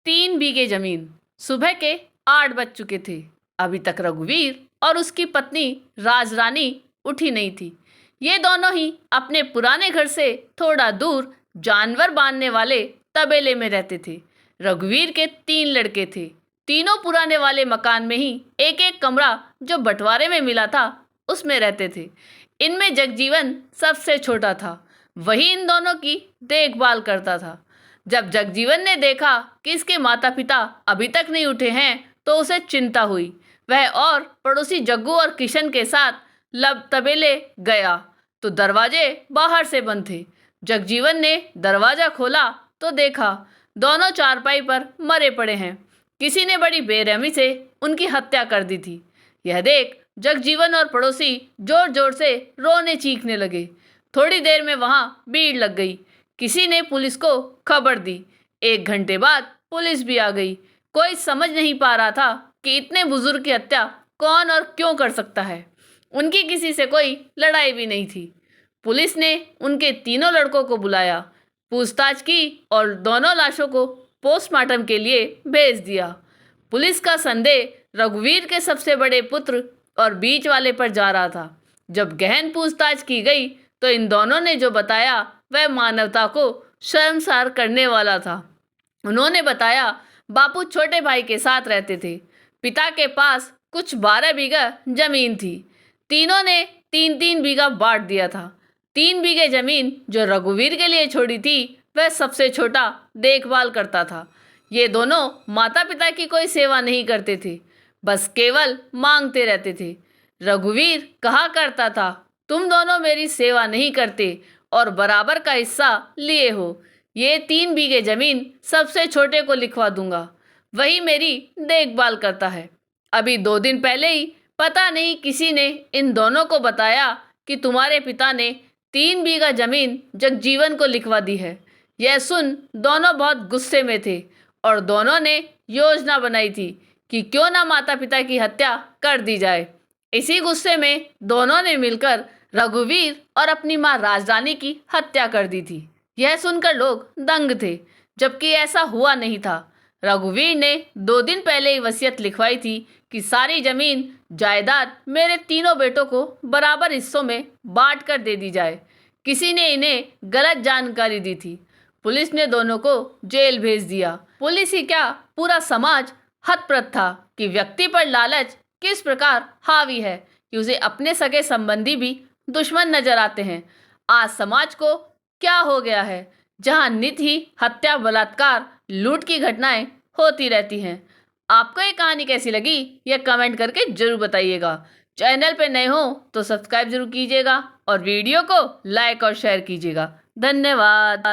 3 बीघे जमीन। सुबह के 8 बज चुके थे। अभी तक रघुवीर और उसकी पत्नी राजरानी उठी नहीं थी। ये दोनों ही अपने पुराने घर से थोड़ा दूर जानवर बांधने वाले तबेले में रहते थे। रघुवीर के 3 लड़के थे। तीनों पुराने वाले मकान में ही एक एक कमरा जो बंटवारे में मिला था उसमें रहते थे। इनमें जगजीवन सबसे छोटा था। वही इन दोनों की देखभाल करता था। जब जगजीवन ने देखा कि इसके माता पिता अभी तक नहीं उठे हैं तो उसे चिंता हुई। वह और पड़ोसी जग्गू और किशन के साथ लब तबेले गया तो दरवाजे बाहर से बंद थे। जगजीवन ने दरवाज़ा खोला तो देखा दोनों चारपाई पर मरे पड़े हैं। किसी ने बड़ी बेरहमी से उनकी हत्या कर दी थी। यह देख जगजीवन और पड़ोसी जोर जोर से रोने चीखने लगे। थोड़ी देर में वहाँ भीड़ लग गई। किसी ने पुलिस को खबर दी। 1 घंटे बाद पुलिस भी आ गई। कोई समझ नहीं पा रहा था कि इतने बुजुर्ग की हत्या कौन और क्यों कर सकता है। उनकी किसी से कोई लड़ाई भी नहीं थी। पुलिस ने उनके तीनों लड़कों को बुलाया, पूछताछ की और दोनों लाशों को पोस्टमार्टम के लिए भेज दिया। पुलिस का संदेह रघुवीर के सबसे बड़े पुत्र और बीच वाले पर जा रहा था। जब गहन पूछताछ की गई तो इन दोनों ने जो बताया वह मानवता को शर्मसार करने वाला था। उन्होंने बताया बापू छोटे भाई के साथ रहते थे। पिता के पास कुछ 12 बीघा जमीन थी। तीनों ने 3-3 बीघा बांट दिया था। 3 बीघे जमीन जो रघुवीर के लिए छोड़ी थी वह सबसे छोटा देखभाल करता था। ये दोनों माता पिता की कोई सेवा नहीं करते थे, बस केवल मांगते रहते थे। रघुवीर कहा करता था, तुम दोनों मेरी सेवा नहीं करते और बराबर का हिस्सा लिए हो। ये 3 बीघे जमीन सबसे छोटे को लिखवा दूंगा, वही मेरी देखभाल करता है। अभी 2 दिन पहले ही पता नहीं किसी ने इन दोनों को बताया कि तुम्हारे पिता ने 3 बीघा जमीन जगजीवन को लिखवा दी है। यह सुन दोनों बहुत गुस्से में थे और दोनों ने योजना बनाई थी कि क्यों ना माता पिता की हत्या कर दी जाए। इसी गुस्से में दोनों ने मिलकर रघुवीर और अपनी मां राजरानी की हत्या कर दी थी। यह सुनकर लोग दंग थे, जबकि ऐसा हुआ नहीं था। रघुवीर ने 2 दिन पहले ही वसीयत लिखवाई थी कि सारी जमीन जायदाद मेरे तीनों बेटों को बराबर हिस्सों में बांट कर दे दी जाए। किसी ने इन्हें गलत जानकारी दी थी। पुलिस ने दोनों को जेल भेज दिया। पुलिस ही क्या, पूरा समाज हतप्रभ था कि व्यक्ति पर लालच किस प्रकार हावी है कि उसे अपने सगे संबंधी भी दुश्मन नजर आते हैं। आज समाज को क्या हो गया है जहां नित्य ही हत्या, बलात्कार, लूट की घटनाएं होती रहती हैं। आपको ये कहानी कैसी लगी यह कमेंट करके जरूर बताइएगा। चैनल पे नए हो तो सब्सक्राइब जरूर कीजिएगा और वीडियो को लाइक और शेयर कीजिएगा। धन्यवाद।